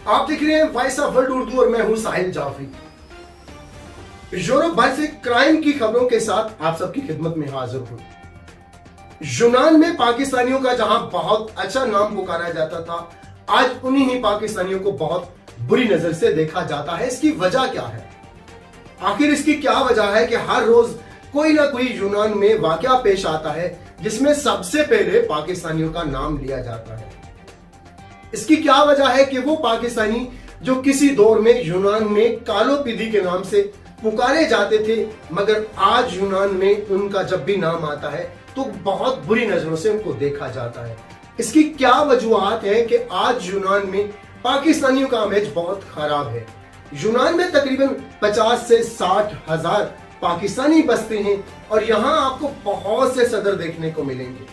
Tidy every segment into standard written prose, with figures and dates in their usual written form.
आप देख रहे हैं वॉइस ऑफ वर्ल्ड उर्दू और मैं हूं साहिल जाफरी। यूरोप भर से क्राइम की खबरों के साथ आप सबकी खिदमत में हाजिर हूं। यूनान में पाकिस्तानियों का जहां बहुत अच्छा नाम पुकारा जाता था, आज उन्हीं ही पाकिस्तानियों को बहुत बुरी नजर से देखा जाता है। इसकी वजह क्या है? आखिर इसकी क्या वजह है कि हर रोज कोई ना कोई यूनान में वाकया पेश आता है जिसमें सबसे पहले पाकिस्तानियों का नाम लिया जाता है। इसकी क्या वजह है कि वो पाकिस्तानी जो किसी दौर में यूनान में कालो पिदी के नाम से पुकारे जाते थे, मगर आज यूनान में उनका जब भी नाम आता है तो बहुत बुरी नजरों से उनको देखा जाता है। इसकी क्या वजूहात है कि आज यूनान में पाकिस्तानियों का इमेज बहुत खराब है? यूनान में तकरीबन 50 से 60 हजार पाकिस्तानी बसते हैं और यहां आपको बहुत से सदर देखने को मिलेंगे।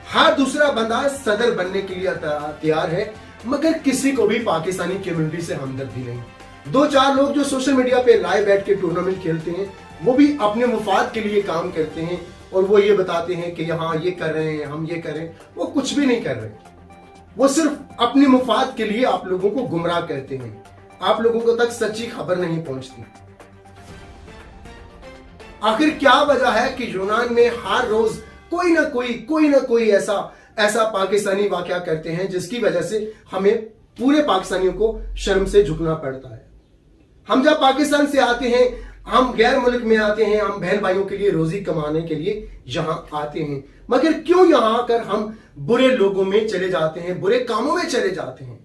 हर दूसरा बंदा सदर बनने के लिए तैयार है, मगर किसी को भी पाकिस्तानी कम्युनिटी से हमदर्दी नहीं। 2-4 लोग जो सोशल मीडिया पे लाइव बैठ के टूर्नामेंट खेलते हैं, वो भी अपने मुफाद के लिए काम करते हैं और वो ये बताते हैं कि यहाँ ये कर रहे हैं, हम ये कर रहे हैं। वो कुछ भी नहीं कर रहे, वो सिर्फ अपने मुफाद के लिए आप लोगों को गुमराह करते हैं। आप लोगों को तक सच्ची खबर नहीं पहुंचती। आखिर क्या वजह है कि यूनान में हर रोज कोई ना कोई ऐसा पाकिस्तानी वाकया करते हैं जिसकी वजह से हमें पूरे पाकिस्तानियों को शर्म से झुकना पड़ता है। हम जब पाकिस्तान से आते हैं, हम गैर मुल्क में आते हैं, हम बहन भाइयों के लिए रोजी कमाने के लिए यहां आते हैं, मगर क्यों यहां आकर हम बुरे लोगों में चले जाते हैं, बुरे कामों में चले जाते हैं?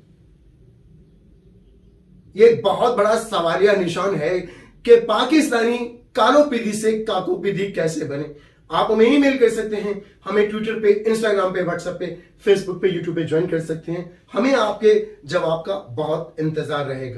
ये एक बहुत बड़ा सवालिया निशान है कि पाकिस्तानी कालो पीढ़ी से काको पीढ़ी कैसे बने। आप हमें ईमेल कर सकते हैं, हमें ट्विटर पे, इंस्टाग्राम पे, व्हाट्सएप पे, फेसबुक पे, यूट्यूब पे ज्वाइन कर सकते हैं। हमें आपके जवाब का बहुत इंतजार रहेगा।